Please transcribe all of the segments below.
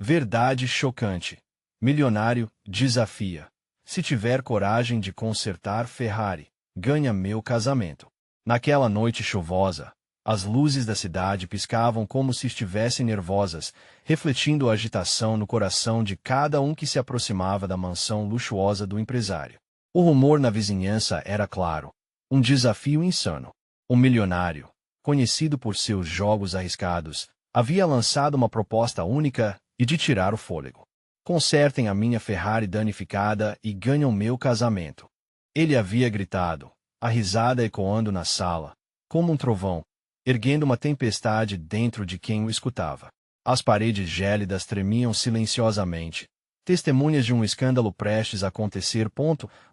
Verdade chocante. Milionário desafia. Se tiver coragem de consertar Ferrari, ganha meu casamento. Naquela noite chuvosa, as luzes da cidade piscavam como se estivessem nervosas, refletindo a agitação no coração de cada um que se aproximava da mansão luxuosa do empresário. O rumor na vizinhança era claro. Um desafio insano. Um milionário, conhecido por seus jogos arriscados, havia lançado uma proposta única e de tirar o fôlego. Consertem a minha Ferrari danificada e ganham meu casamento. Ele havia gritado, a risada ecoando na sala, como um trovão, erguendo uma tempestade dentro de quem o escutava. As paredes gélidas tremiam silenciosamente, testemunhas de um escândalo prestes a acontecer.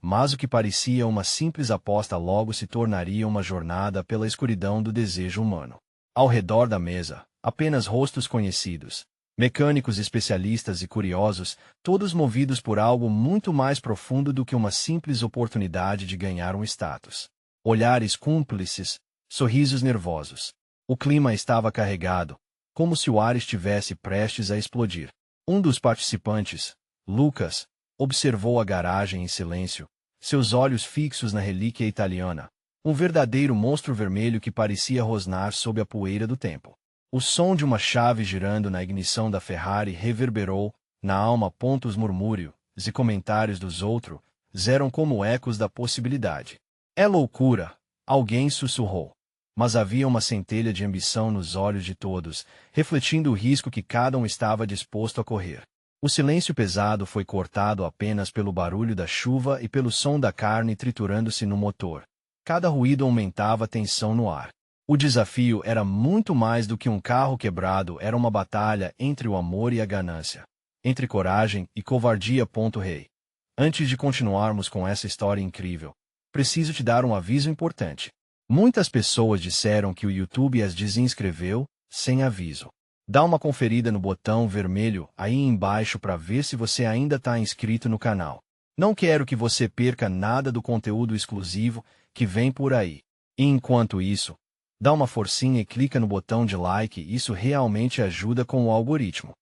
Mas o que parecia uma simples aposta logo se tornaria uma jornada pela escuridão do desejo humano. Ao redor da mesa, apenas rostos conhecidos, mecânicos especialistas e curiosos, todos movidos por algo muito mais profundo do que uma simples oportunidade de ganhar um status. Olhares cúmplices, sorrisos nervosos. O clima estava carregado, como se o ar estivesse prestes a explodir. Um dos participantes, Lucas, observou a garagem em silêncio, seus olhos fixos na relíquia italiana, um verdadeiro monstro vermelho que parecia rosnar sob a poeira do tempo. O som de uma chave girando na ignição da Ferrari reverberou na alma. Os murmúrios e comentários dos outros eram como ecos da possibilidade. É loucura, alguém sussurrou. Mas havia uma centelha de ambição nos olhos de todos, refletindo o risco que cada um estava disposto a correr. O silêncio pesado foi cortado apenas pelo barulho da chuva e pelo som da carne triturando-se no motor. Cada ruído aumentava a tensão no ar. O desafio era muito mais do que um carro quebrado, era uma batalha entre o amor e a ganância. Entre coragem e covardia. Rei. Antes de continuarmos com essa história incrível, preciso te dar um aviso importante. Muitas pessoas disseram que o YouTube as desinscreveu, sem aviso. Dá uma conferida no botão vermelho aí embaixo para ver se você ainda está inscrito no canal. Não quero que você perca nada do conteúdo exclusivo que vem por aí. E enquanto isso, dá uma forcinha e clica no botão de like, isso realmente ajuda com o algoritmo.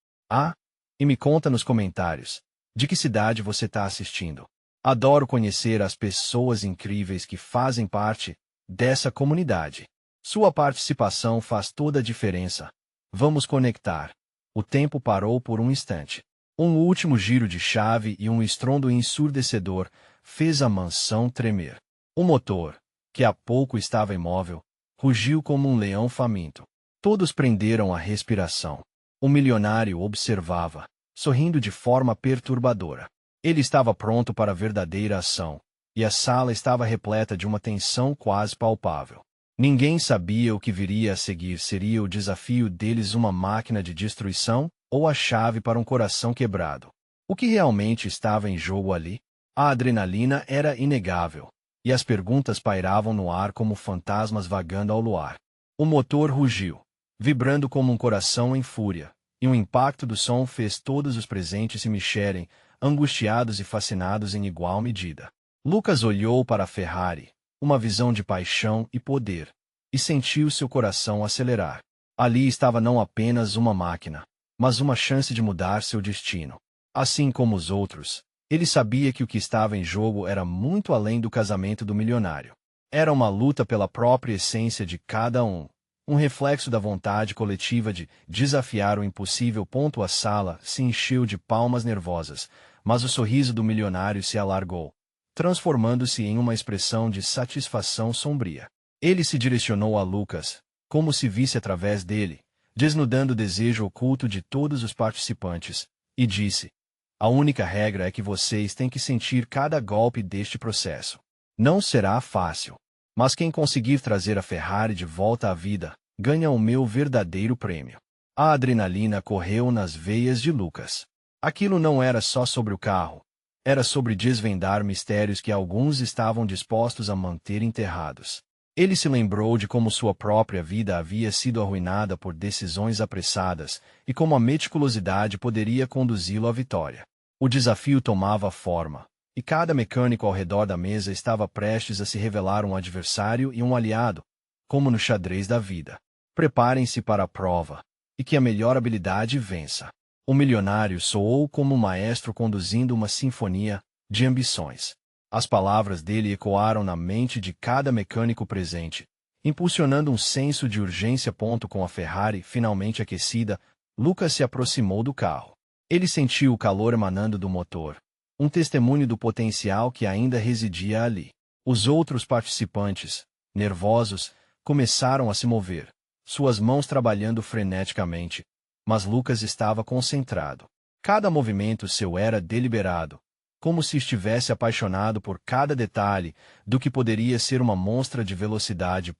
E me conta nos comentários, de que cidade você está assistindo. Adoro conhecer as pessoas incríveis que fazem parte dessa comunidade. Sua participação faz toda a diferença. Vamos conectar. O tempo parou por um instante. Um último giro de chave e um estrondo ensurdecedor fez a mansão tremer. O motor, que há pouco estava imóvel, rugiu como um leão faminto. Todos prenderam a respiração. O milionário observava, sorrindo de forma perturbadora. Ele estava pronto para a verdadeira ação, e a sala estava repleta de uma tensão quase palpável. Ninguém sabia o que viria a seguir. Seria o desafio deles uma máquina de destruição ou a chave para um coração quebrado? O que realmente estava em jogo ali? A adrenalina era inegável, e as perguntas pairavam no ar como fantasmas vagando ao luar. O motor rugiu, vibrando como um coração em fúria, e o impacto do som fez todos os presentes se mexerem, angustiados e fascinados em igual medida. Lucas olhou para a Ferrari, uma visão de paixão e poder, e sentiu seu coração acelerar. Ali estava não apenas uma máquina, mas uma chance de mudar seu destino. Assim como os outros, ele sabia que o que estava em jogo era muito além do casamento do milionário. Era uma luta pela própria essência de cada um reflexo da vontade coletiva de desafiar o impossível. A sala se encheu de palmas nervosas, mas o sorriso do milionário se alargou, transformando-se em uma expressão de satisfação sombria. Ele se direcionou a Lucas, como se visse através dele, desnudando o desejo oculto de todos os participantes, e disse: a única regra é que vocês têm que sentir cada golpe deste processo. Não será fácil, mas quem conseguir trazer a Ferrari de volta à vida, ganha o meu verdadeiro prêmio. A adrenalina correu nas veias de Lucas. Aquilo não era só sobre o carro. Era sobre desvendar mistérios que alguns estavam dispostos a manter enterrados. Ele se lembrou de como sua própria vida havia sido arruinada por decisões apressadas e como a meticulosidade poderia conduzi-lo à vitória. O desafio tomava forma, e cada mecânico ao redor da mesa estava prestes a se revelar um adversário e um aliado, como no xadrez da vida. Preparem-se para a prova, e que a melhor habilidade vença. O milionário soou como um maestro conduzindo uma sinfonia de ambições. As palavras dele ecoaram na mente de cada mecânico presente, impulsionando um senso de urgência. Com a Ferrari finalmente aquecida, Lucas se aproximou do carro. Ele sentiu o calor emanando do motor, um testemunho do potencial que ainda residia ali. Os outros participantes, nervosos, começaram a se mover, suas mãos trabalhando freneticamente, mas Lucas estava concentrado. Cada movimento seu era deliberado, como se estivesse apaixonado por cada detalhe do que poderia ser uma monstra de velocidade.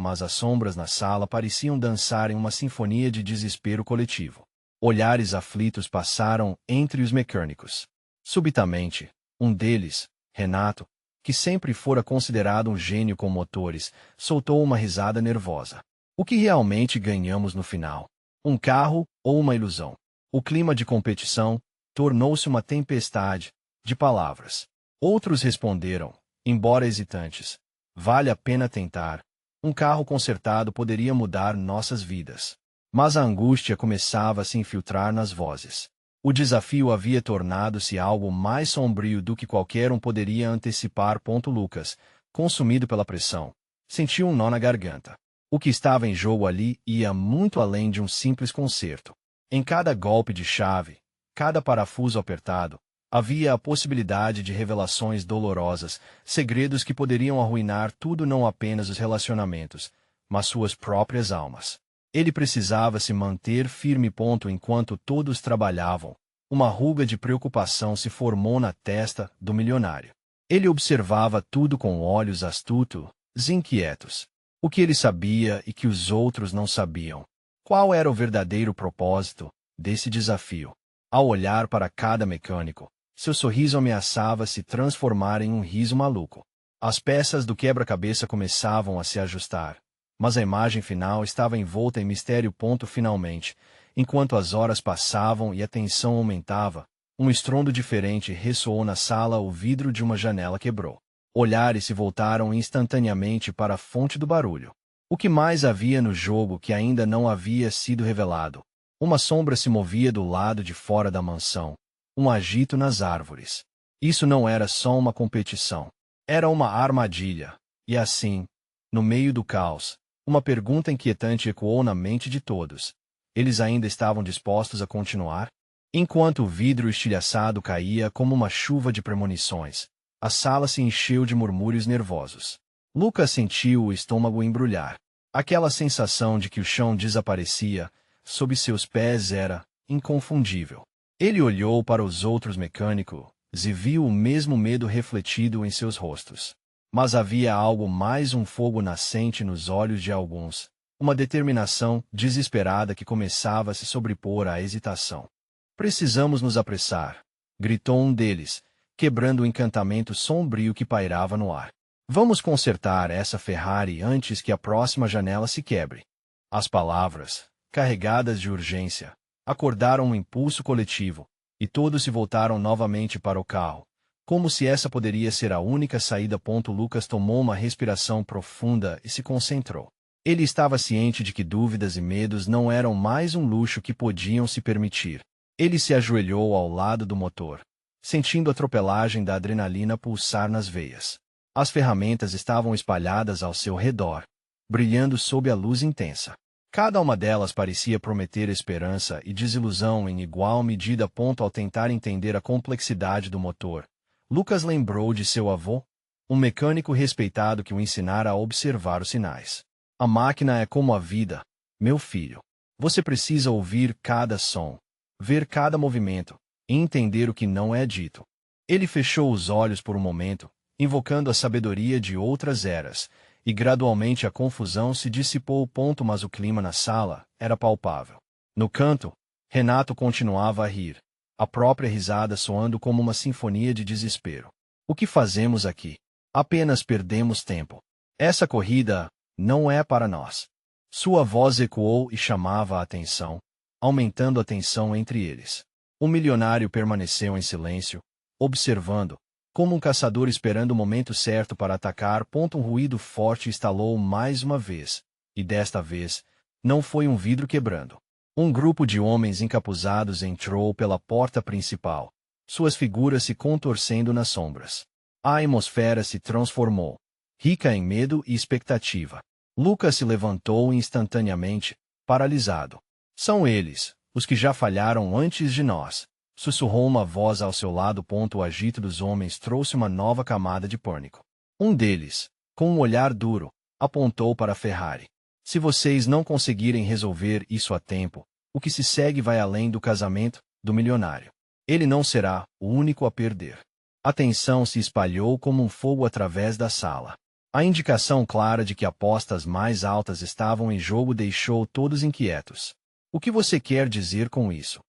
Mas as sombras na sala pareciam dançar em uma sinfonia de desespero coletivo. Olhares aflitos passaram entre os mecânicos. Subitamente, um deles, Renato, que sempre fora considerado um gênio com motores, soltou uma risada nervosa. O que realmente ganhamos no final? Um carro ou uma ilusão? O clima de competição tornou-se uma tempestade de palavras. Outros responderam, embora hesitantes: vale a pena tentar. Um carro consertado poderia mudar nossas vidas. Mas a angústia começava a se infiltrar nas vozes. O desafio havia tornado-se algo mais sombrio do que qualquer um poderia antecipar. Lucas, consumido pela pressão, sentiu um nó na garganta. O que estava em jogo ali ia muito além de um simples concerto. Em cada golpe de chave, cada parafuso apertado, havia a possibilidade de revelações dolorosas, segredos que poderiam arruinar tudo, não apenas os relacionamentos, mas suas próprias almas. Ele precisava se manter firme. Enquanto todos trabalhavam, uma ruga de preocupação se formou na testa do milionário. Ele observava tudo com olhos astutos e inquietos. O que ele sabia e que os outros não sabiam? Qual era o verdadeiro propósito desse desafio? Ao olhar para cada mecânico, seu sorriso ameaçava se transformar em um riso maluco. As peças do quebra-cabeça começavam a se ajustar, mas a imagem final estava envolta em mistério. Finalmente, enquanto as horas passavam e a tensão aumentava, um estrondo diferente ressoou na sala. O vidro de uma janela quebrou. Olhares se voltaram instantaneamente para a fonte do barulho. O que mais havia no jogo que ainda não havia sido revelado? Uma sombra se movia do lado de fora da mansão, um agito nas árvores. Isso não era só uma competição. Era uma armadilha. E assim, no meio do caos, uma pergunta inquietante ecoou na mente de todos. Eles ainda estavam dispostos a continuar? Enquanto o vidro estilhaçado caía como uma chuva de premonições, a sala se encheu de murmúrios nervosos. Lucas sentiu o estômago embrulhar. Aquela sensação de que o chão desaparecia sob seus pés era inconfundível. Ele olhou para os outros mecânicos e viu o mesmo medo refletido em seus rostos. Mas havia algo mais, um fogo nascente nos olhos de alguns, uma determinação desesperada que começava a se sobrepor à hesitação. Precisamos nos apressar, gritou um deles, quebrando o encantamento sombrio que pairava no ar. Vamos consertar essa Ferrari antes que a próxima janela se quebre. As palavras, carregadas de urgência, acordaram um impulso coletivo, e todos se voltaram novamente para o carro, como se essa poderia ser a única saída. Lucas tomou uma respiração profunda e se concentrou. Ele estava ciente de que dúvidas e medos não eram mais um luxo que podiam se permitir. Ele se ajoelhou ao lado do motor, sentindo a tropelagem da adrenalina pulsar nas veias. As ferramentas estavam espalhadas ao seu redor, brilhando sob a luz intensa. Cada uma delas parecia prometer esperança e desilusão em igual medida. Ao tentar entender a complexidade do motor, Lucas lembrou de seu avô, um mecânico respeitado que o ensinara a observar os sinais. A máquina é como a vida, meu filho. Você precisa ouvir cada som, ver cada movimento, e entender o que não é dito. Ele fechou os olhos por um momento, invocando a sabedoria de outras eras, e gradualmente a confusão se dissipou. Mas o clima na sala era palpável. No canto, Renato continuava a rir, a própria risada soando como uma sinfonia de desespero. O que fazemos aqui? Apenas perdemos tempo. Essa corrida não é para nós. Sua voz ecoou e chamava a atenção, aumentando a tensão entre eles. O milionário permaneceu em silêncio, observando, como um caçador esperando o momento certo para atacar. Um ruído forte estalou mais uma vez, e desta vez, não foi um vidro quebrando. Um grupo de homens encapuzados entrou pela porta principal, suas figuras se contorcendo nas sombras. A atmosfera se transformou, rica em medo e expectativa. Lucas se levantou instantaneamente, paralisado. São eles, os que já falharam antes de nós. Sussurrou uma voz ao seu lado. O agito dos homens trouxe uma nova camada de pânico. Um deles, com um olhar duro, apontou para Ferrari. Se vocês não conseguirem resolver isso a tempo, o que se segue vai além do casamento do milionário. Ele não será o único a perder. A tensão se espalhou como um fogo através da sala. A indicação clara de que apostas mais altas estavam em jogo deixou todos inquietos. O que você quer dizer com isso?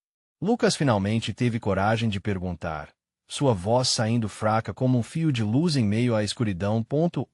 Lucas finalmente teve coragem de perguntar, sua voz saindo fraca como um fio de luz em meio à escuridão.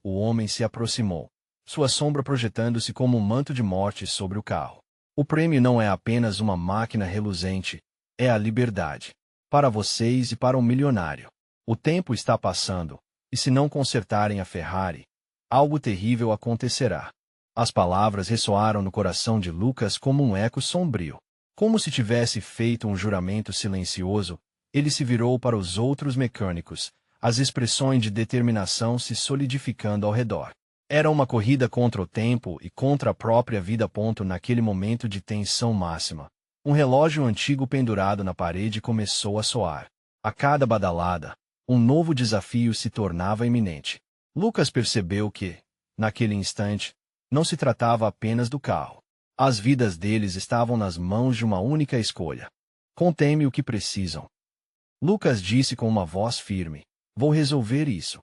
O homem se aproximou, sua sombra projetando-se como um manto de morte sobre o carro. O prêmio não é apenas uma máquina reluzente, é a liberdade. Para vocês e para o milionário. O tempo está passando, e se não consertarem a Ferrari, algo terrível acontecerá. As palavras ressoaram no coração de Lucas como um eco sombrio. Como se tivesse feito um juramento silencioso, ele se virou para os outros mecânicos, as expressões de determinação se solidificando ao redor. Era uma corrida contra o tempo e contra a própria vida. Naquele momento de tensão máxima, um relógio antigo pendurado na parede começou a soar. A cada badalada, um novo desafio se tornava iminente. Lucas percebeu que, naquele instante, não se tratava apenas do carro. As vidas deles estavam nas mãos de uma única escolha. Contem-me o que precisam. Lucas disse com uma voz firme. Vou resolver isso.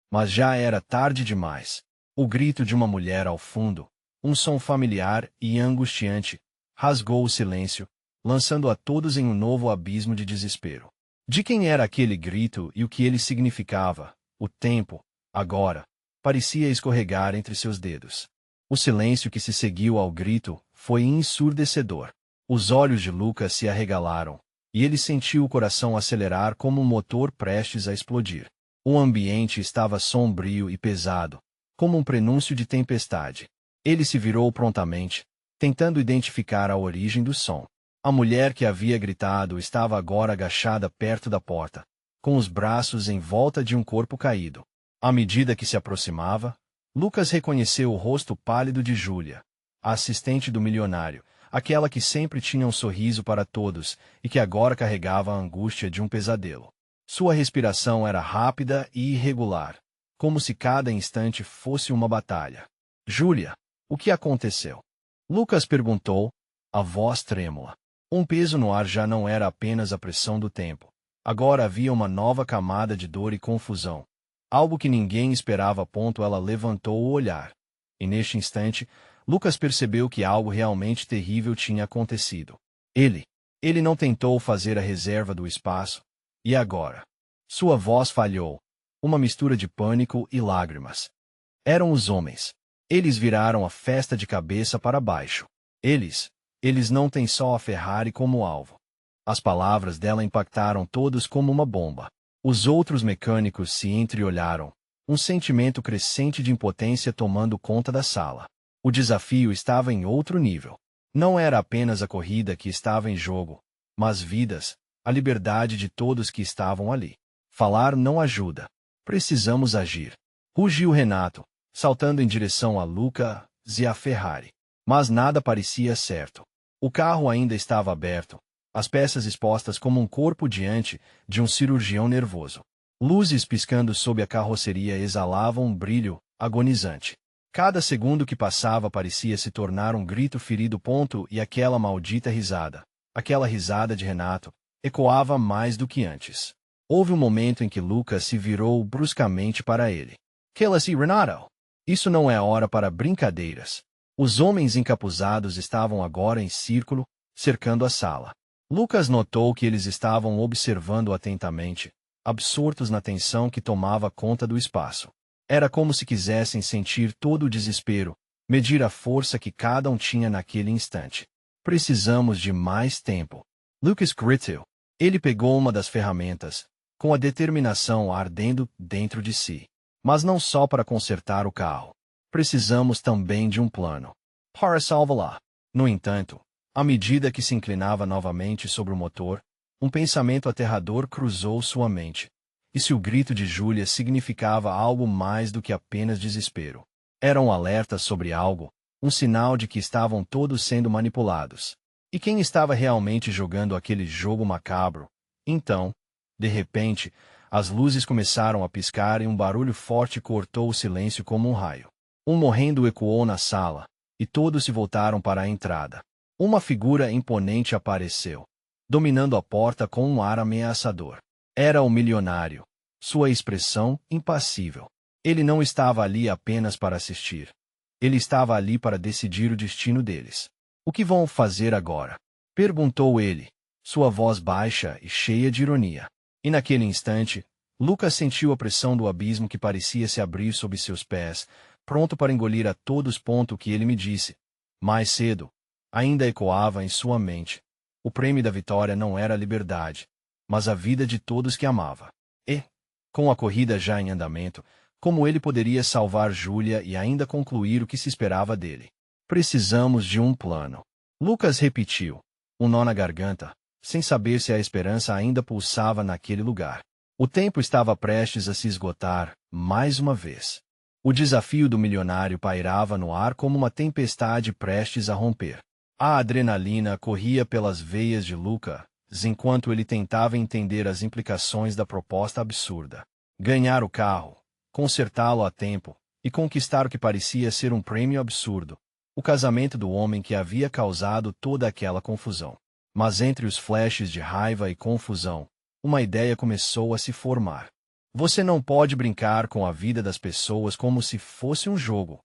Mas já era tarde demais. O grito de uma mulher ao fundo, um som familiar e angustiante, rasgou o silêncio, lançando a todos em um novo abismo de desespero. De quem era aquele grito e o que ele significava? O tempo, agora, parecia escorregar entre seus dedos. O silêncio que se seguiu ao grito foi ensurdecedor. Os olhos de Lucas se arregalaram, e ele sentiu o coração acelerar como um motor prestes a explodir. O ambiente estava sombrio e pesado, como um prenúncio de tempestade. Ele se virou prontamente, tentando identificar a origem do som. A mulher que havia gritado estava agora agachada perto da porta, com os braços em volta de um corpo caído. À medida que se aproximava, Lucas reconheceu o rosto pálido de Júlia, a assistente do milionário, aquela que sempre tinha um sorriso para todos e que agora carregava a angústia de um pesadelo. Sua respiração era rápida e irregular, como se cada instante fosse uma batalha. Júlia, o que aconteceu? Lucas perguntou, a voz trêmula. Um peso no ar já não era apenas a pressão do tempo. Agora havia uma nova camada de dor e confusão. Algo que ninguém esperava. Ela levantou o olhar. E neste instante, Lucas percebeu que algo realmente terrível tinha acontecido. Ele não tentou fazer a reserva do espaço. E agora? Sua voz falhou. Uma mistura de pânico e lágrimas. Eram os homens. Eles viraram a festa de cabeça para baixo. Eles não têm só a Ferrari como alvo. As palavras dela impactaram todos como uma bomba. Os outros mecânicos se entreolharam, um sentimento crescente de impotência tomando conta da sala. O desafio estava em outro nível. Não era apenas a corrida que estava em jogo, mas vidas, a liberdade de todos que estavam ali. Falar não ajuda. Precisamos agir. Rugiu Renato, saltando em direção a Lucas e a Ferrari. Mas nada parecia certo. O carro ainda estava aberto, as peças expostas como um corpo diante de um cirurgião nervoso. Luzes piscando sob a carroceria exalavam um brilho agonizante. Cada segundo que passava parecia se tornar um grito ferido. E aquela maldita risada, aquela risada de Renato, ecoava mais do que antes. Houve um momento em que Lucas se virou bruscamente para ele. Cala-se, Renato! Isso não é hora para brincadeiras. Os homens encapuzados estavam agora em círculo, cercando a sala. Lucas notou que eles estavam observando atentamente, absortos na tensão que tomava conta do espaço. Era como se quisessem sentir todo o desespero, medir a força que cada um tinha naquele instante. Precisamos de mais tempo. Lucas gritou. Ele pegou uma das ferramentas, com a determinação ardendo dentro de si. Mas não só para consertar o carro. Precisamos também de um plano para salvá-la. No entanto, À medida que se inclinava novamente sobre o motor, um pensamento aterrador cruzou sua mente. E se o grito de Júlia significava algo mais do que apenas desespero? Era um alerta sobre algo, um sinal de que estavam todos sendo manipulados. E quem estava realmente jogando aquele jogo macabro? Então, de repente, as luzes começaram a piscar e um barulho forte cortou o silêncio como um raio. Um morrendo ecoou na sala, e todos se voltaram para a entrada. Uma figura imponente apareceu, dominando a porta com um ar ameaçador. Era o milionário. Sua expressão, impassível. Ele não estava ali apenas para assistir. Ele estava ali para decidir o destino deles. O que vão fazer agora? Perguntou ele, sua voz baixa e cheia de ironia. E naquele instante, Lucas sentiu a pressão do abismo que parecia se abrir sob seus pés, pronto para engolir a todos. O que ele me disse. Mais cedo, ainda ecoava em sua mente. O prêmio da vitória não era a liberdade, mas a vida de todos que amava. E, com a corrida já em andamento, como ele poderia salvar Júlia e ainda concluir o que se esperava dele? Precisamos de um plano. Lucas repetiu, um nó na garganta, sem saber se a esperança ainda pulsava naquele lugar. O tempo estava prestes a se esgotar, mais uma vez. O desafio do milionário pairava no ar como uma tempestade prestes a romper. A adrenalina corria pelas veias de Lucas, enquanto ele tentava entender as implicações da proposta absurda. Ganhar o carro, consertá-lo a tempo, e conquistar o que parecia ser um prêmio absurdo. O casamento do homem que havia causado toda aquela confusão. Mas entre os flashes de raiva e confusão, uma ideia começou a se formar. Você não pode brincar com a vida das pessoas como se fosse um jogo.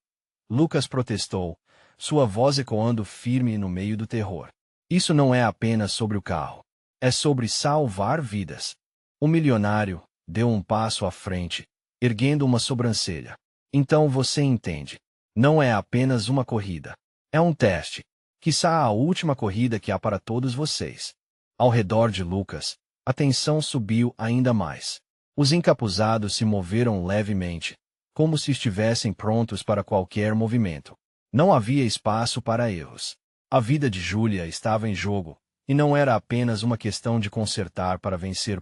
Lucas protestou, sua voz ecoando firme no meio do terror. Isso não é apenas sobre o carro. É sobre salvar vidas. O milionário deu um passo à frente, erguendo uma sobrancelha. Então você entende. Não é apenas uma corrida. É um teste. Quiçá a última corrida que há para todos vocês. Ao redor de Lucas, a tensão subiu ainda mais. Os encapuzados se moveram levemente, como se estivessem prontos para qualquer movimento. Não havia espaço para erros. A vida de Júlia estava em jogo, e não era apenas uma questão de consertar para vencer,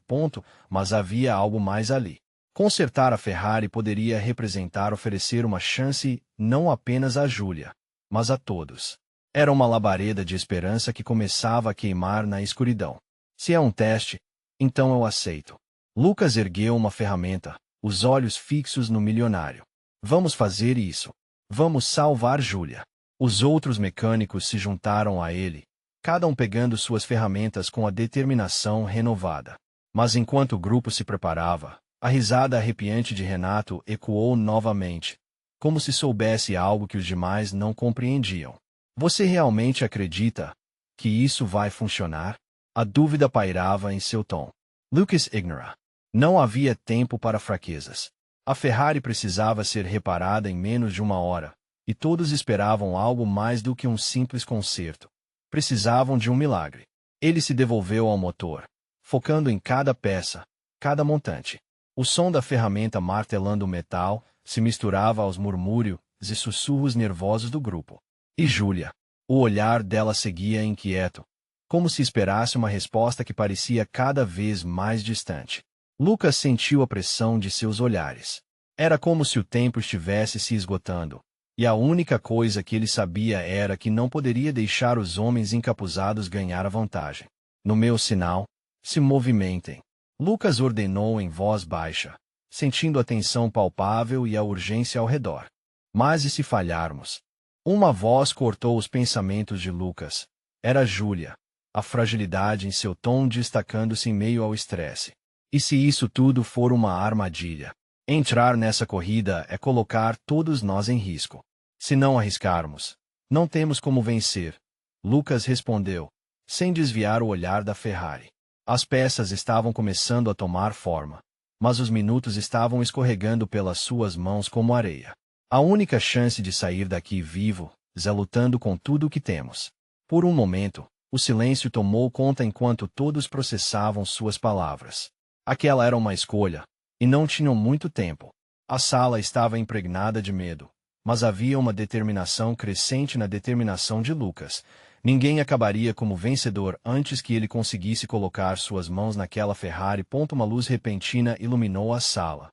mas havia algo mais ali. Consertar a Ferrari poderia representar oferecer uma chance não apenas a Júlia, mas a todos. Era uma labareda de esperança que começava a queimar na escuridão. Se é um teste, então eu aceito. Lucas ergueu uma ferramenta, os olhos fixos no milionário. Vamos fazer isso. Vamos salvar Júlia. Os outros mecânicos se juntaram a ele, cada um pegando suas ferramentas com a determinação renovada. Mas enquanto o grupo se preparava, a risada arrepiante de Renato ecoou novamente, como se soubesse algo que os demais não compreendiam. Você realmente acredita que isso vai funcionar? A dúvida pairava em seu tom. Lucas ignora. Não havia tempo para fraquezas. A Ferrari precisava ser reparada em menos de uma hora, e todos esperavam algo mais do que um simples conserto. Precisavam de um milagre. Ele se devolveu ao motor, focando em cada peça, cada montante. O som da ferramenta martelando o metal se misturava aos murmúrios e sussurros nervosos do grupo. E Júlia? O olhar dela seguia inquieto, como se esperasse uma resposta que parecia cada vez mais distante. Lucas sentiu a pressão de seus olhares. Era como se o tempo estivesse se esgotando, e a única coisa que ele sabia era que não poderia deixar os homens encapuzados ganhar a vantagem. No meu sinal, se movimentem. Lucas ordenou em voz baixa, sentindo a tensão palpável e a urgência ao redor. Mas e se falharmos? Uma voz cortou os pensamentos de Lucas. Era Júlia, a fragilidade em seu tom destacando-se em meio ao estresse. E se isso tudo for uma armadilha? Entrar nessa corrida é colocar todos nós em risco. Se não arriscarmos, não temos como vencer. Lucas respondeu, sem desviar o olhar da Ferrari. As peças estavam começando a tomar forma, mas os minutos estavam escorregando pelas suas mãos como areia. A única chance de sair daqui vivo é lutando com tudo o que temos. Por um momento, o silêncio tomou conta enquanto todos processavam suas palavras. Aquela era uma escolha, e não tinham muito tempo. A sala estava impregnada de medo, mas havia uma determinação crescente na determinação de Lucas, Ninguém acabaria como vencedor antes que ele conseguisse colocar suas mãos naquela Ferrari. Uma luz repentina iluminou a sala.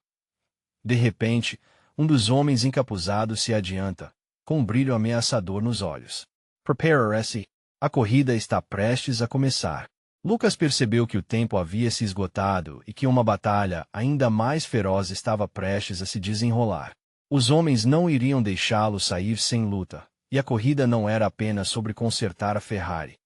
De repente, um dos homens encapuzados se adianta, com um brilho ameaçador nos olhos. Prepare-se. A corrida está prestes a começar. Lucas percebeu que o tempo havia se esgotado e que uma batalha ainda mais feroz estava prestes a se desenrolar. Os homens não iriam deixá-lo sair sem luta, e a corrida não era apenas sobre consertar a Ferrari.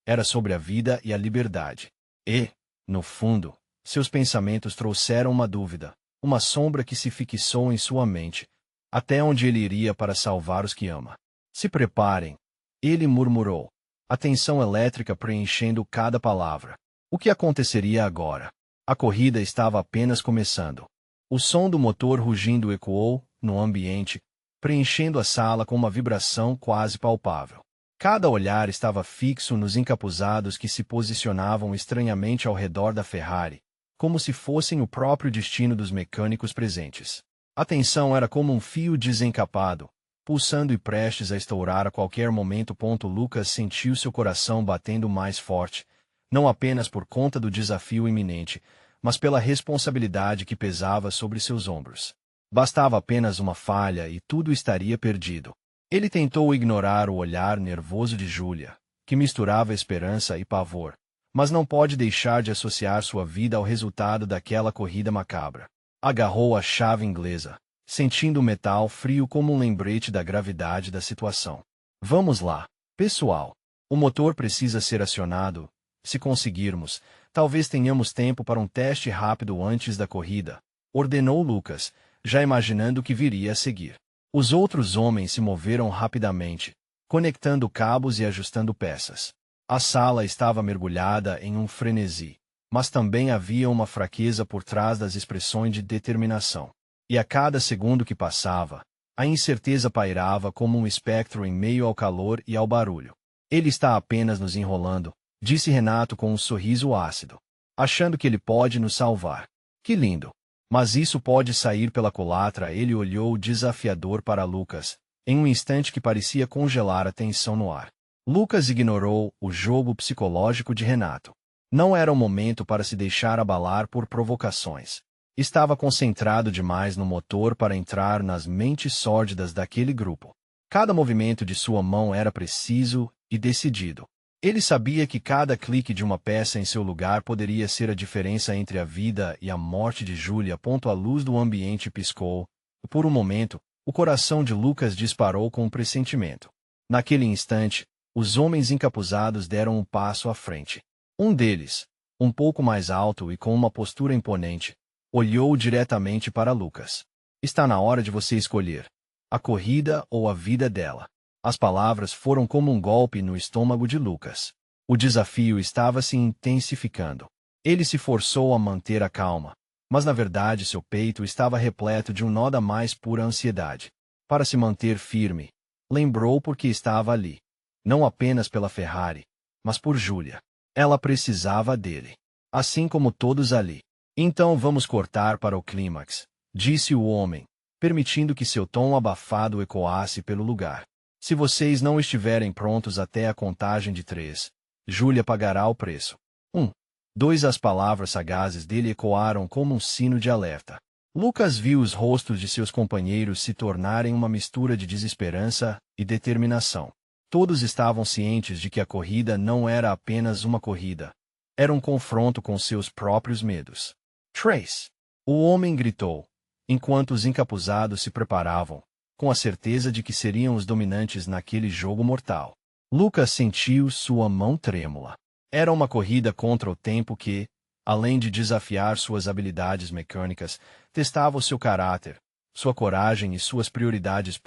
Era sobre a vida e a liberdade. E, no fundo, seus pensamentos trouxeram uma dúvida, uma sombra que se fixou em sua mente. Até onde ele iria para salvar os que ama? Se preparem. Ele murmurou, a tensão elétrica preenchendo cada palavra. O que aconteceria agora? A corrida estava apenas começando. O som do motor rugindo ecoou no ambiente, preenchendo a sala com uma vibração quase palpável. Cada olhar estava fixo nos encapuzados que se posicionavam estranhamente ao redor da Ferrari, como se fossem o próprio destino dos mecânicos presentes. A tensão era como um fio desencapado, pulsando e prestes a estourar a qualquer momento. Lucas sentiu seu coração batendo mais forte, não apenas por conta do desafio iminente, mas pela responsabilidade que pesava sobre seus ombros. Bastava apenas uma falha e tudo estaria perdido. Ele tentou ignorar o olhar nervoso de Julia, que misturava esperança e pavor, mas não pode deixar de associar sua vida ao resultado daquela corrida macabra. Agarrou a chave inglesa, sentindo o metal frio como um lembrete da gravidade da situação. Vamos lá, pessoal. O motor precisa ser acionado. Se conseguirmos, talvez tenhamos tempo para um teste rápido antes da corrida, ordenou Lucas, já imaginando o que viria a seguir. Os outros homens se moveram rapidamente, conectando cabos e ajustando peças. A sala estava mergulhada em um frenesi, mas também havia uma fraqueza por trás das expressões de determinação. E a cada segundo que passava, a incerteza pairava como um espectro em meio ao calor e ao barulho. Ele está apenas nos enrolando, disse Renato com um sorriso ácido, achando que ele pode nos salvar. Que lindo! Mas isso pode sair pela culatra. Ele olhou desafiador para Lucas, em um instante que parecia congelar a tensão no ar. Lucas ignorou o jogo psicológico de Renato. Não era o momento para se deixar abalar por provocações. Estava concentrado demais no motor para entrar nas mentes sórdidas daquele grupo. Cada movimento de sua mão era preciso e decidido. Ele sabia que cada clique de uma peça em seu lugar poderia ser a diferença entre a vida e a morte de Julia. A luz do ambiente piscou. Por um momento, o coração de Lucas disparou com um pressentimento. Naquele instante, os homens encapuzados deram um passo à frente. Um deles, um pouco mais alto e com uma postura imponente, olhou diretamente para Lucas. Está na hora de você escolher a corrida ou a vida dela. As palavras foram como um golpe no estômago de Lucas. O desafio estava se intensificando. Ele se forçou a manter a calma, mas na verdade seu peito estava repleto de um nó da mais pura ansiedade. Para se manter firme, lembrou por que estava ali. Não apenas pela Ferrari, mas por Julia. Ela precisava dele. Assim como todos ali. Então vamos cortar para o clímax, disse o homem, permitindo que seu tom abafado ecoasse pelo lugar. Se vocês não estiverem prontos até a contagem de 3, Julia pagará o preço. 1. 2. As palavras sagazes dele ecoaram como um sino de alerta. Lucas viu os rostos de seus companheiros se tornarem uma mistura de desesperança e determinação. Todos estavam cientes de que a corrida não era apenas uma corrida. Era um confronto com seus próprios medos. 3. O homem gritou, enquanto os encapuzados se preparavam, com a certeza de que seriam os dominantes naquele jogo mortal. Lucas sentiu sua mão trêmula. Era uma corrida contra o tempo que, além de desafiar suas habilidades mecânicas, testava o seu caráter, sua coragem e suas prioridades.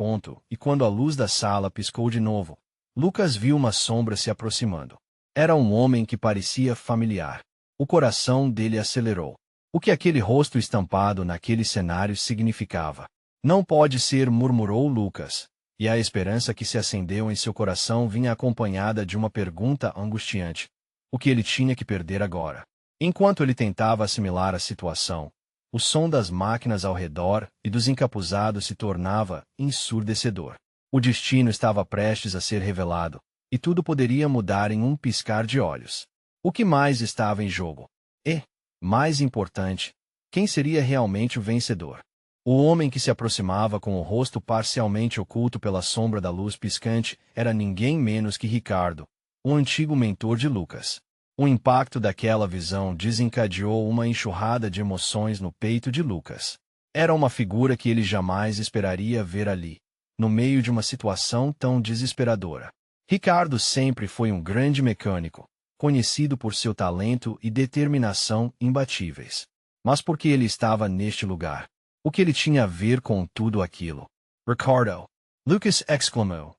E quando a luz da sala piscou de novo, Lucas viu uma sombra se aproximando. Era um homem que parecia familiar. O coração dele acelerou. O que aquele rosto estampado naquele cenário significava? Não pode ser, murmurou Lucas, e a esperança que se acendeu em seu coração vinha acompanhada de uma pergunta angustiante. O que ele tinha que perder agora? Enquanto ele tentava assimilar a situação, o som das máquinas ao redor e dos encapuzados se tornava ensurdecedor. O destino estava prestes a ser revelado, e tudo poderia mudar em um piscar de olhos. O que mais estava em jogo? E, mais importante, quem seria realmente o vencedor? O homem que se aproximava com o rosto parcialmente oculto pela sombra da luz piscante era ninguém menos que Ricardo, o antigo mentor de Lucas. O impacto daquela visão desencadeou uma enxurrada de emoções no peito de Lucas. Era uma figura que ele jamais esperaria ver ali, no meio de uma situação tão desesperadora. Ricardo sempre foi um grande mecânico, conhecido por seu talento e determinação imbatíveis. Mas por que ele estava neste lugar? O que ele tinha a ver com tudo aquilo? Ricardo! Lucas exclamou.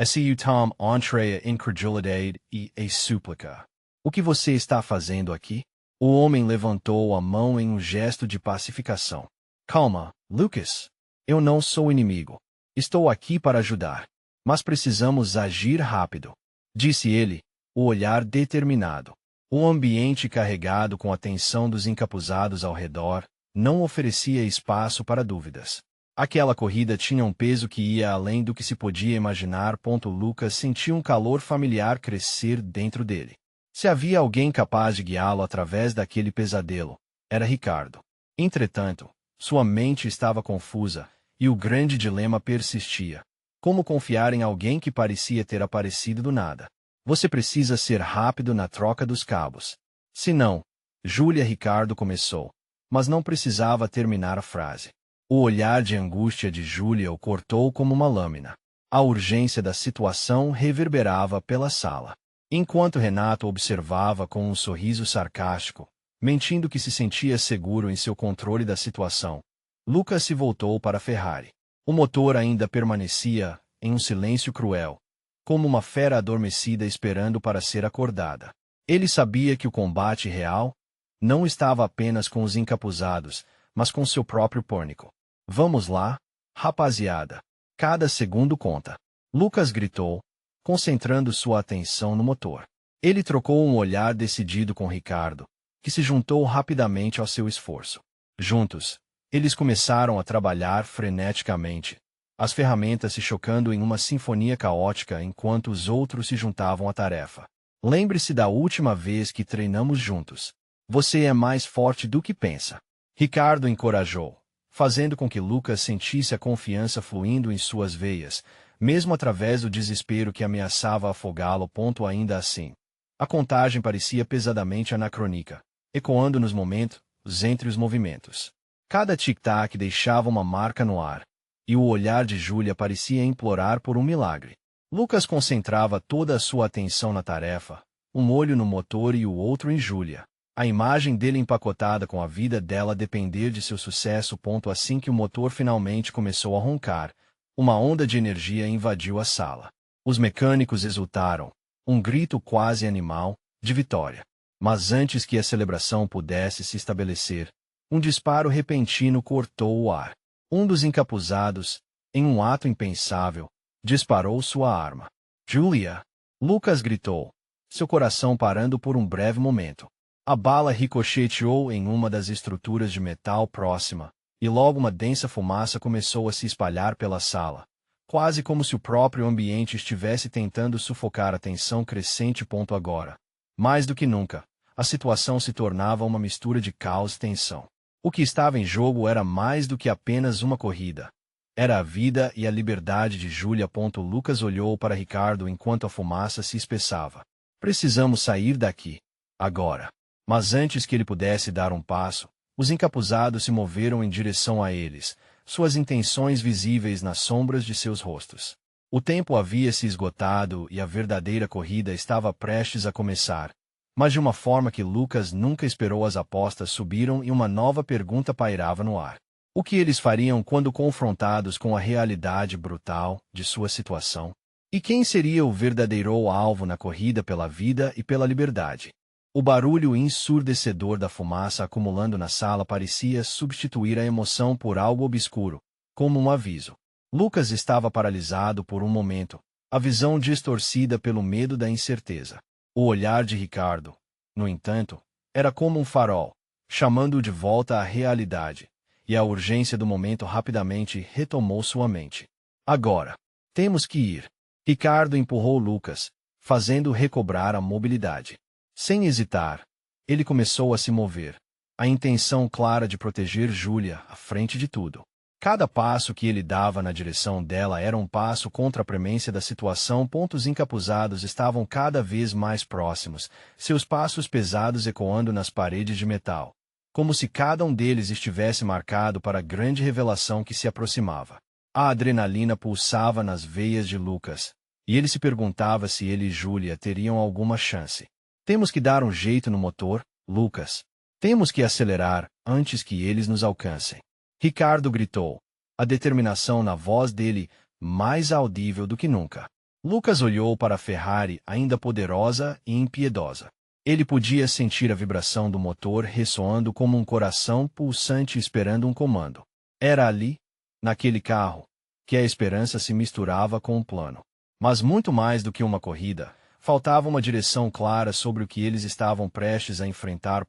Seu tom entrea incredulidade e a súplica. O que você está fazendo aqui? O homem levantou a mão em um gesto de pacificação. Calma, Lucas. Eu não sou inimigo. Estou aqui para ajudar. Mas precisamos agir rápido, disse ele, o olhar determinado. O ambiente carregado com a tensão dos encapuzados ao redor não oferecia espaço para dúvidas. Aquela corrida tinha um peso que ia além do que se podia imaginar. Lucas sentiu um calor familiar crescer dentro dele. Se havia alguém capaz de guiá-lo através daquele pesadelo, era Ricardo. Entretanto, sua mente estava confusa, e o grande dilema persistia. Como confiar em alguém que parecia ter aparecido do nada? Você precisa ser rápido na troca dos cabos. Se não, Júlia Ricardo começou, mas não precisava terminar a frase. O olhar de angústia de Júlia o cortou como uma lâmina. A urgência da situação reverberava pela sala. Enquanto Renato observava com um sorriso sarcástico, mentindo que se sentia seguro em seu controle da situação, Lucas se voltou para a Ferrari. O motor ainda permanecia em um silêncio cruel, como uma fera adormecida esperando para ser acordada. Ele sabia que o combate real não estava apenas com os encapuzados, mas com seu próprio pânico. Vamos lá, rapaziada. Cada segundo conta. Lucas gritou, concentrando sua atenção no motor. Ele trocou um olhar decidido com Ricardo, que se juntou rapidamente ao seu esforço. Juntos, eles começaram a trabalhar freneticamente, as ferramentas se chocando em uma sinfonia caótica enquanto os outros se juntavam à tarefa. Lembre-se da última vez que treinamos juntos. Você é mais forte do que pensa. Ricardo encorajou, fazendo com que Lucas sentisse a confiança fluindo em suas veias, mesmo através do desespero que ameaçava afogá-lo. Ainda assim, a contagem parecia pesadamente anacrônica, ecoando nos momentos entre os movimentos. Cada tic-tac deixava uma marca no ar, e o olhar de Júlia parecia implorar por um milagre. Lucas concentrava toda a sua atenção na tarefa, um olho no motor e o outro em Júlia. A imagem dele empacotada com a vida dela depender de seu sucesso. Assim que o motor finalmente começou a roncar, uma onda de energia invadiu a sala. Os mecânicos exultaram, um grito quase animal, de vitória. Mas antes que a celebração pudesse se estabelecer, um disparo repentino cortou o ar. Um dos encapuzados, em um ato impensável, disparou sua arma. Julia! Lucas gritou, seu coração parando por um breve momento. A bala ricocheteou em uma das estruturas de metal próxima, e logo uma densa fumaça começou a se espalhar pela sala, quase como se o próprio ambiente estivesse tentando sufocar a tensão crescente. Agora, mais do que nunca, a situação se tornava uma mistura de caos e tensão. O que estava em jogo era mais do que apenas uma corrida. Era a vida e a liberdade de Júlia. Lucas olhou para Ricardo enquanto a fumaça se espessava. Precisamos sair daqui. Agora. Mas antes que ele pudesse dar um passo, os encapuzados se moveram em direção a eles, suas intenções visíveis nas sombras de seus rostos. O tempo havia se esgotado e a verdadeira corrida estava prestes a começar. Mas de uma forma que Lucas nunca esperou, as apostas subiram e uma nova pergunta pairava no ar. O que eles fariam quando confrontados com a realidade brutal de sua situação? E quem seria o verdadeiro alvo na corrida pela vida e pela liberdade? O barulho ensurdecedor da fumaça acumulando na sala parecia substituir a emoção por algo obscuro, como um aviso. Lucas estava paralisado por um momento, a visão distorcida pelo medo da incerteza. O olhar de Ricardo, no entanto, era como um farol, chamando-o de volta à realidade, e a urgência do momento rapidamente retomou sua mente. Agora, temos que ir. Ricardo empurrou Lucas, fazendo recobrar a mobilidade. Sem hesitar, ele começou a se mover, a intenção clara de proteger Júlia à frente de tudo. Cada passo que ele dava na direção dela era um passo contra a premência da situação. Os encapuzados estavam cada vez mais próximos, seus passos pesados ecoando nas paredes de metal, como se cada um deles estivesse marcado para a grande revelação que se aproximava. A adrenalina pulsava nas veias de Lucas, e ele se perguntava se ele e Júlia teriam alguma chance. Temos que dar um jeito no motor, Lucas. Temos que acelerar antes que eles nos alcancem. Ricardo gritou, a determinação na voz dele mais audível do que nunca. Lucas olhou para a Ferrari ainda poderosa e impiedosa. Ele podia sentir a vibração do motor ressoando como um coração pulsante esperando um comando. Era ali, naquele carro, que a esperança se misturava com o plano. Mas muito mais do que uma corrida, faltava uma direção clara sobre o que eles estavam prestes a enfrentar.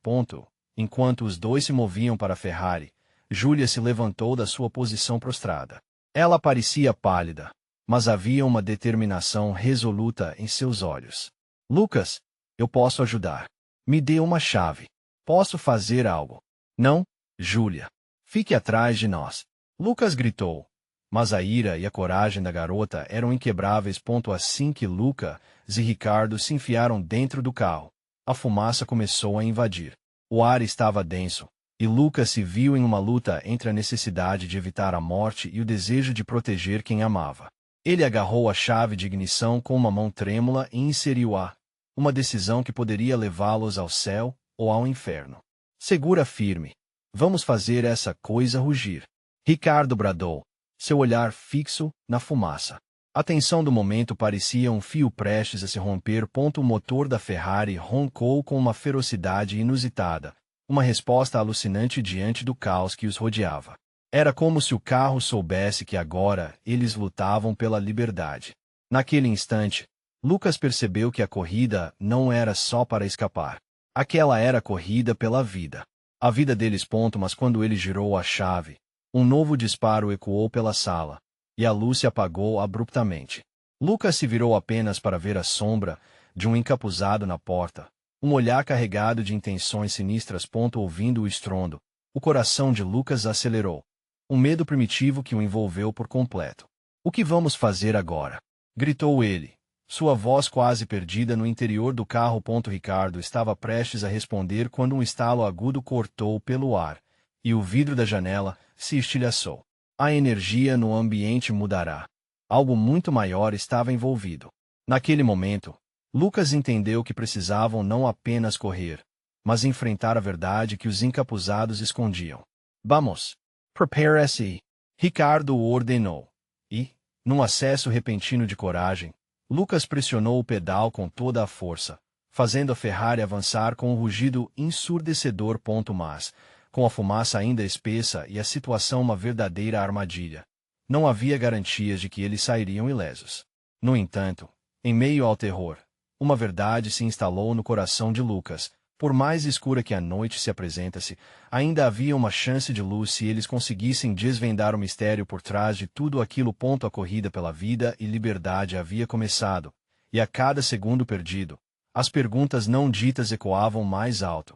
Enquanto os dois se moviam para a Ferrari, Júlia se levantou da sua posição prostrada. Ela parecia pálida, mas havia uma determinação resoluta em seus olhos. Lucas, eu posso ajudar. Me dê uma chave. Posso fazer algo. Não, Júlia. Fique atrás de nós. Lucas gritou. Mas a ira e a coragem da garota eram inquebráveis. Assim que Lucas e Ricardo se enfiaram dentro do carro, a fumaça começou a invadir. O ar estava denso, e Lucas se viu em uma luta entre a necessidade de evitar a morte e o desejo de proteger quem amava. Ele agarrou a chave de ignição com uma mão trêmula e inseriu-a, uma decisão que poderia levá-los ao céu ou ao inferno. Segura firme. Vamos fazer essa coisa rugir. Ricardo bradou, seu olhar fixo na fumaça. A tensão do momento parecia um fio prestes a se romper. O motor da Ferrari roncou com uma ferocidade inusitada, uma resposta alucinante diante do caos que os rodeava. Era como se o carro soubesse que agora eles lutavam pela liberdade. Naquele instante, Lucas percebeu que a corrida não era só para escapar. Aquela era a corrida pela vida. A vida deles. Mas quando ele girou a chave, um novo disparo ecoou pela sala, e a luz se apagou abruptamente. Lucas se virou apenas para ver a sombra de um encapuzado na porta, um olhar carregado de intenções sinistras. Ouvindo o estrondo, o coração de Lucas acelerou. Um medo primitivo que o envolveu por completo. O que vamos fazer agora? Gritou ele, sua voz quase perdida no interior do carro. Ricardo estava prestes a responder quando um estalo agudo cortou pelo ar, e o vidro da janela se estilhaçou. A energia no ambiente mudará. Algo muito maior estava envolvido. Naquele momento, Lucas entendeu que precisavam não apenas correr, mas enfrentar a verdade que os encapuzados escondiam. Vamos! Prepare-se! Ricardo o ordenou. E, num acesso repentino de coragem, Lucas pressionou o pedal com toda a força, fazendo a Ferrari avançar com um rugido ensurdecedor. Mas, com a fumaça ainda espessa e a situação uma verdadeira armadilha, não havia garantias de que eles sairiam ilesos. No entanto, em meio ao terror, uma verdade se instalou no coração de Lucas. Por mais escura que a noite se apresentasse, ainda havia uma chance de luz se eles conseguissem desvendar o mistério por trás de tudo aquilo. A corrida pela vida e liberdade havia começado, e a cada segundo perdido, as perguntas não ditas ecoavam mais alto.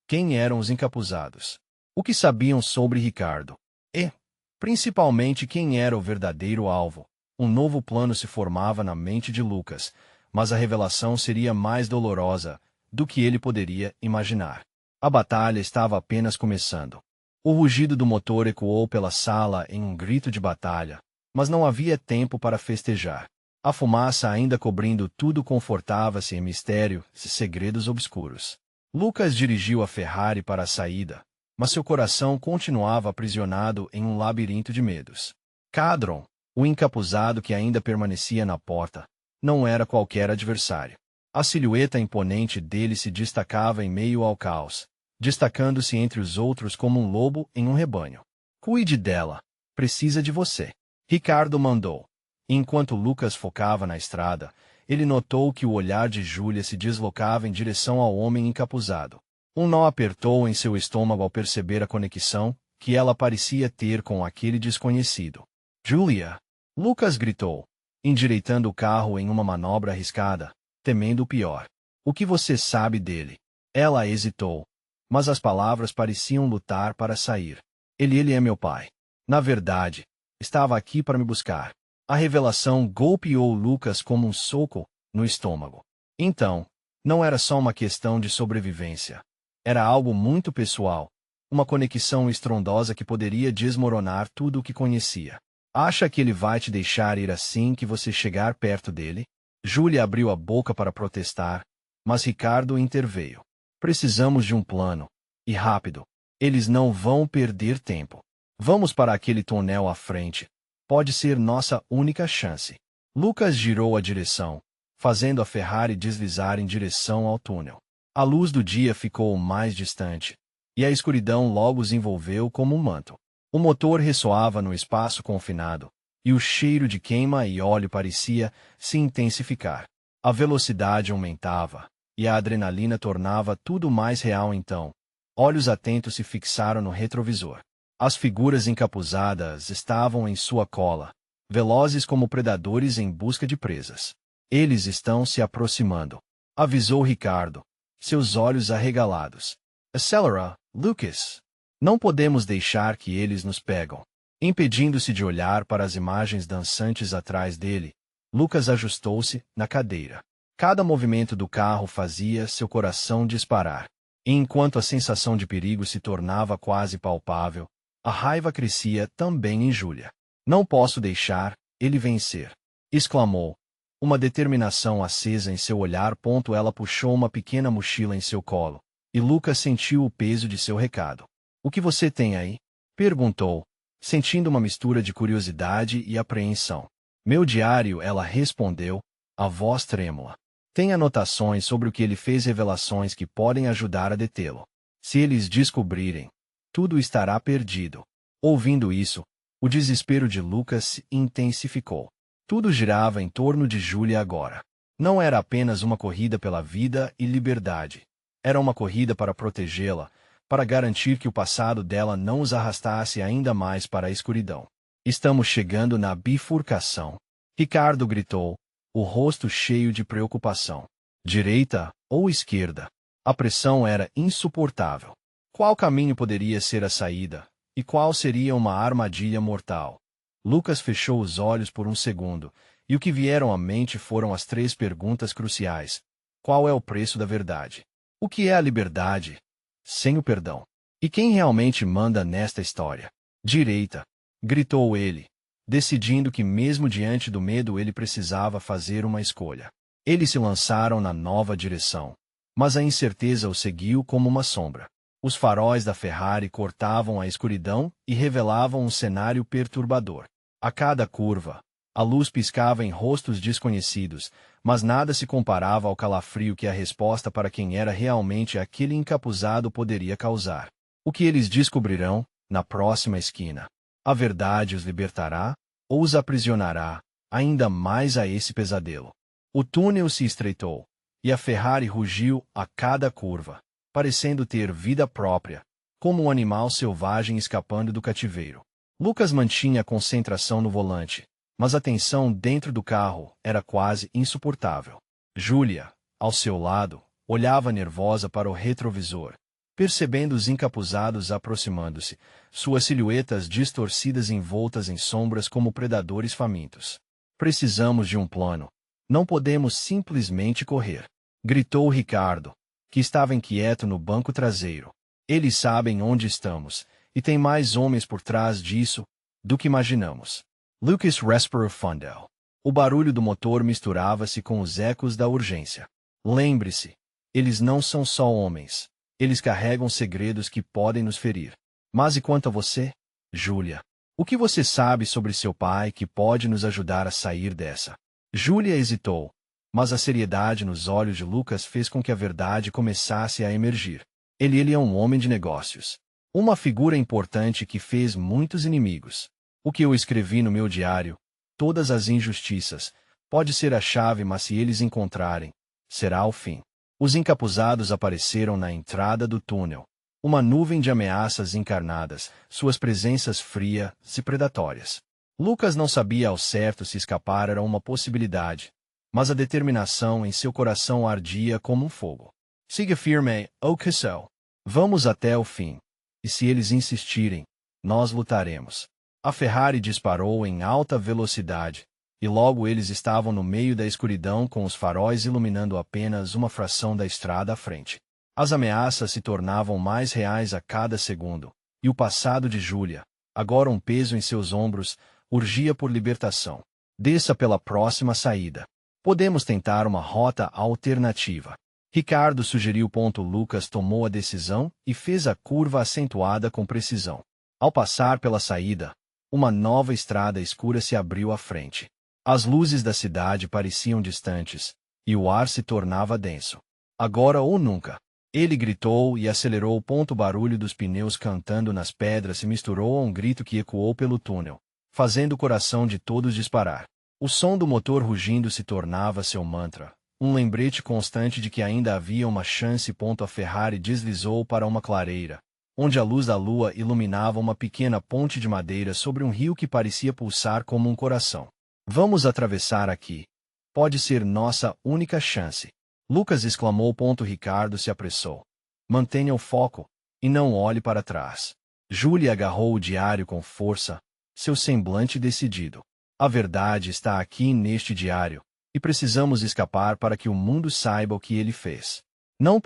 Quem eram os encapuzados? O que sabiam sobre Ricardo? E, principalmente, quem era o verdadeiro alvo? Um novo plano se formava na mente de Lucas, mas a revelação seria mais dolorosa do que ele poderia imaginar. A batalha estava apenas começando. O rugido do motor ecoou pela sala em um grito de batalha, mas não havia tempo para festejar. A fumaça ainda cobrindo tudo confortava-se em mistério e segredos obscuros. Lucas dirigiu a Ferrari para a saída, mas seu coração continuava aprisionado em um labirinto de medos. Cadron, o encapuzado que ainda permanecia na porta, não era qualquer adversário. A silhueta imponente dele se destacava em meio ao caos, destacando-se entre os outros como um lobo em um rebanho. Cuide dela. Precisa de você. Ricardo mandou. Enquanto Lucas focava na estrada, ele notou que o olhar de Júlia se deslocava em direção ao homem encapuzado. Um nó apertou em seu estômago ao perceber a conexão que ela parecia ter com aquele desconhecido. Julia! Lucas gritou, endireitando o carro em uma manobra arriscada. temendo o pior. O que você sabe dele? Ela hesitou, mas as palavras pareciam lutar para sair. Ele é meu pai. Na verdade, estava aqui para me buscar. A revelação golpeou Lucas como um soco no estômago. Então, não era só uma questão de sobrevivência. Era algo muito pessoal, uma conexão estrondosa que poderia desmoronar tudo o que conhecia. Acha que ele vai te deixar ir assim que você chegar perto dele? Júlia abriu a boca para protestar, mas Ricardo interveio. Precisamos de um plano. E rápido. Eles não vão perder tempo. Vamos para aquele túnel à frente. Pode ser nossa única chance. Lucas girou a direção, fazendo a Ferrari deslizar em direção ao túnel. A luz do dia ficou mais distante, e a escuridão logo os envolveu como um manto. O motor ressoava no espaço confinado, e o cheiro de queima e óleo parecia se intensificar. A velocidade aumentava, e a adrenalina tornava tudo mais real então. Olhos atentos se fixaram no retrovisor. As figuras encapuzadas estavam em sua cola, velozes como predadores em busca de presas. Eles estão se aproximando, avisou Ricardo, seus olhos arregalados. Acelera, Lucas. Não podemos deixar que eles nos pegam. Impedindo-se de olhar para as imagens dançantes atrás dele, Lucas ajustou-se na cadeira. Cada movimento do carro fazia seu coração disparar. E enquanto a sensação de perigo se tornava quase palpável, a raiva crescia também em Júlia. Não posso deixar ele vencer, exclamou, uma determinação acesa em seu olhar. Ela puxou uma pequena mochila em seu colo, e Lucas sentiu o peso de seu recado. O que você tem aí? Perguntou, sentindo uma mistura de curiosidade e apreensão. Meu diário, ela respondeu, a voz trêmula. Tem anotações sobre o que ele fez, revelações que podem ajudar a detê-lo. Se eles descobrirem, tudo estará perdido. Ouvindo isso, o desespero de Lucas se intensificou. Tudo girava em torno de Júlia agora. Não era apenas uma corrida pela vida e liberdade. Era uma corrida para protegê-la, para garantir que o passado dela não os arrastasse ainda mais para a escuridão. Estamos chegando na bifurcação. Ricardo gritou, o rosto cheio de preocupação. Direita ou esquerda? A pressão era insuportável. Qual caminho poderia ser a saída? E qual seria uma armadilha mortal? Lucas fechou os olhos por um segundo, e o que vieram à mente foram as 3 perguntas cruciais. Qual é o preço da verdade? O que é a liberdade sem o perdão? E quem realmente manda nesta história? Direita, gritou ele, decidindo que mesmo diante do medo ele precisava fazer uma escolha. Eles se lançaram na nova direção, mas a incerteza o seguiu como uma sombra. Os faróis da Ferrari cortavam a escuridão e revelavam um cenário perturbador. A cada curva, a luz piscava em rostos desconhecidos, mas nada se comparava ao calafrio que a resposta para quem era realmente aquele encapuzado poderia causar. O que eles descobrirão na próxima esquina? A verdade os libertará ou os aprisionará ainda mais a esse pesadelo? O túnel se estreitou, e a Ferrari rugiu a cada curva, parecendo ter vida própria, como um animal selvagem escapando do cativeiro. Lucas mantinha a concentração no volante, mas a tensão dentro do carro era quase insuportável. Júlia, ao seu lado, olhava nervosa para o retrovisor, percebendo os encapuzados aproximando-se, suas silhuetas distorcidas envoltas em sombras como predadores famintos. Precisamos de um plano. Não podemos simplesmente correr, gritou Ricardo, que estava inquieto no banco traseiro. Eles sabem onde estamos, e tem mais homens por trás disso do que imaginamos. Lucas respirou fundo. O barulho do motor misturava-se com os ecos da urgência. Lembre-se, eles não são só homens. Eles carregam segredos que podem nos ferir. Mas e quanto a você, Júlia? O que você sabe sobre seu pai que pode nos ajudar a sair dessa? Júlia hesitou, mas a seriedade nos olhos de Lucas fez com que a verdade começasse a emergir. Ele é um homem de negócios. Uma figura importante que fez muitos inimigos. O que eu escrevi no meu diário, todas as injustiças, pode ser a chave, mas se eles encontrarem, será o fim. Os encapuzados apareceram na entrada do túnel. Uma nuvem de ameaças encarnadas, suas presenças frias e predatórias. Lucas não sabia ao certo se escapar era uma possibilidade, mas a determinação em seu coração ardia como um fogo. Siga firme, ó Cassel. Vamos até o fim. E se eles insistirem, nós lutaremos. A Ferrari disparou em alta velocidade, e logo eles estavam no meio da escuridão com os faróis iluminando apenas uma fração da estrada à frente. As ameaças se tornavam mais reais a cada segundo, e o passado de Júlia, agora um peso em seus ombros, urgia por libertação. Desça pela próxima saída. Podemos tentar uma rota alternativa. Ricardo sugeriu. Lucas tomou a decisão e fez a curva acentuada com precisão. Ao passar pela saída, uma nova estrada escura se abriu à frente. As luzes da cidade pareciam distantes, e o ar se tornava denso. Agora ou nunca. Ele gritou e acelerou. O barulho dos pneus cantando nas pedras se misturou a um grito que ecoou pelo túnel, fazendo o coração de todos disparar. O som do motor rugindo se tornava seu mantra, um lembrete constante de que ainda havia uma chance. A Ferrari deslizou para uma clareira, onde a luz da lua iluminava uma pequena ponte de madeira sobre um rio que parecia pulsar como um coração. Vamos atravessar aqui. Pode ser nossa única chance. Lucas exclamou. Ricardo se apressou. Mantenha o foco, e não olhe para trás. Júlia agarrou o diário com força, seu semblante decidido. A verdade está aqui neste diário, e precisamos escapar para que o mundo saiba o que ele fez. Não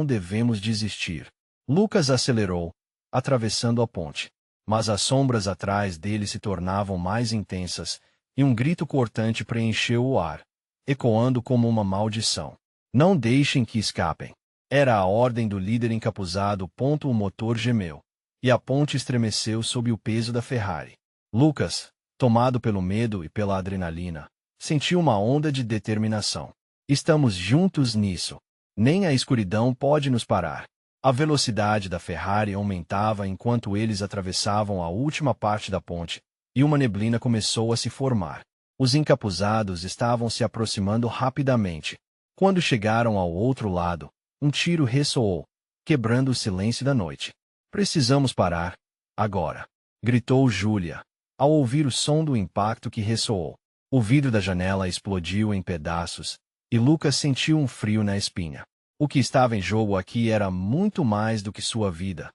devemos desistir. Lucas acelerou, atravessando a ponte. Mas as sombras atrás dele se tornavam mais intensas, e um grito cortante preencheu o ar, ecoando como uma maldição. Não deixem que escapem. Era a ordem do líder encapuzado. O motor gemeu, e a ponte estremeceu sob o peso da Ferrari. Lucas, tomado pelo medo e pela adrenalina, sentiu uma onda de determinação. Estamos juntos nisso. Nem a escuridão pode nos parar. A velocidade da Ferrari aumentava enquanto eles atravessavam a última parte da ponte, e uma neblina começou a se formar. Os encapuzados estavam se aproximando rapidamente. Quando chegaram ao outro lado, um tiro ressoou, quebrando o silêncio da noite. Precisamos parar. Agora! Gritou Júlia, ao ouvir o som do impacto que ressoou. O vidro da janela explodiu em pedaços, e Lucas sentiu um frio na espinha. O que estava em jogo aqui era muito mais do que sua vida.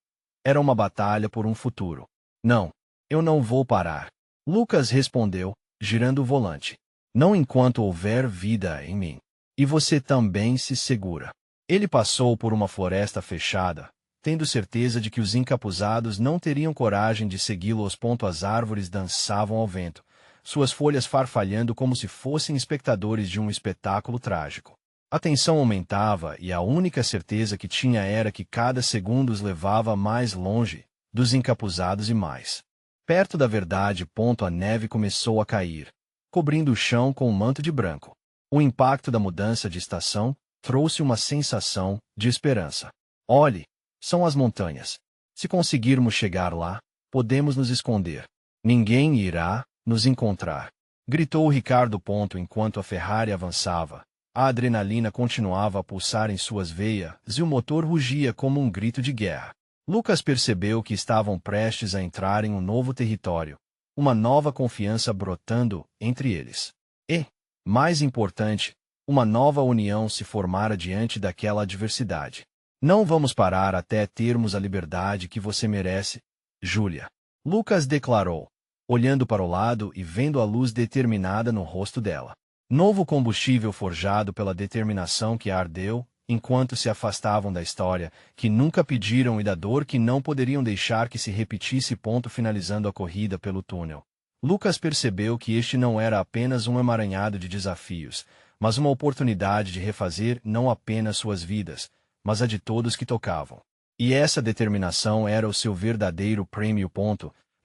Era uma batalha por um futuro. Não, eu não vou parar. Lucas respondeu, girando o volante. Não enquanto houver vida em mim. E você também se segura. Ele passou por uma floresta fechada, tendo certeza de que os encapuzados não teriam coragem de segui-lo. As árvores dançavam ao vento, suas folhas farfalhando como se fossem espectadores de um espetáculo trágico. A tensão aumentava e a única certeza que tinha era que cada segundo os levava mais longe dos encapuzados e mais perto da verdade. A neve começou a cair, cobrindo o chão com um manto de branco. O impacto da mudança de estação trouxe uma sensação de esperança. Olhe, são as montanhas. Se conseguirmos chegar lá, podemos nos esconder. Ninguém irá nos encontrar. Gritou Ricardo. Enquanto a Ferrari avançava, a adrenalina continuava a pulsar em suas veias e o motor rugia como um grito de guerra. Lucas percebeu que estavam prestes a entrar em um novo território, uma nova confiança brotando entre eles. E, mais importante, uma nova união se formara diante daquela adversidade. Não vamos parar até termos a liberdade que você merece, Júlia. Lucas declarou, olhando para o lado e vendo a luz determinada no rosto dela. Novo combustível forjado pela determinação que ardeu, enquanto se afastavam da história, que nunca pediram e da dor que não poderiam deixar que se repetisse. Finalizando a corrida pelo túnel. Lucas percebeu que este não era apenas um emaranhado de desafios, mas uma oportunidade de refazer não apenas suas vidas, mas a de todos que tocavam. E essa determinação era o seu verdadeiro prêmio.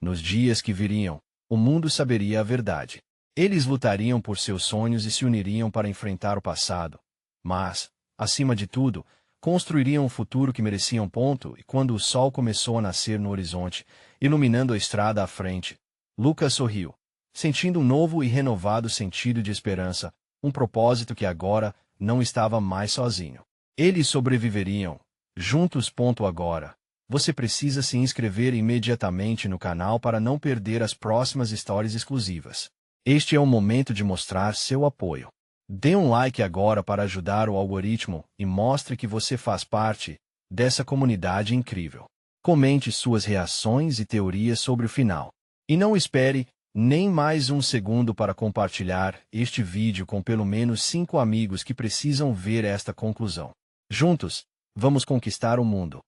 Nos dias que viriam, o mundo saberia a verdade. Eles lutariam por seus sonhos e se uniriam para enfrentar o passado. Mas, acima de tudo, construiriam um futuro que mereciam. E quando o sol começou a nascer no horizonte, iluminando a estrada à frente, Lucas sorriu, sentindo um novo e renovado sentido de esperança, um propósito que agora não estava mais sozinho. Eles sobreviveriam, juntos. Agora, você precisa se inscrever imediatamente no canal para não perder as próximas histórias exclusivas. Este é o momento de mostrar seu apoio. Dê um like agora para ajudar o algoritmo e mostre que você faz parte dessa comunidade incrível. Comente suas reações e teorias sobre o final. E não espere nem mais um segundo para compartilhar este vídeo com pelo menos 5 amigos que precisam ver esta conclusão. Juntos, vamos conquistar o mundo.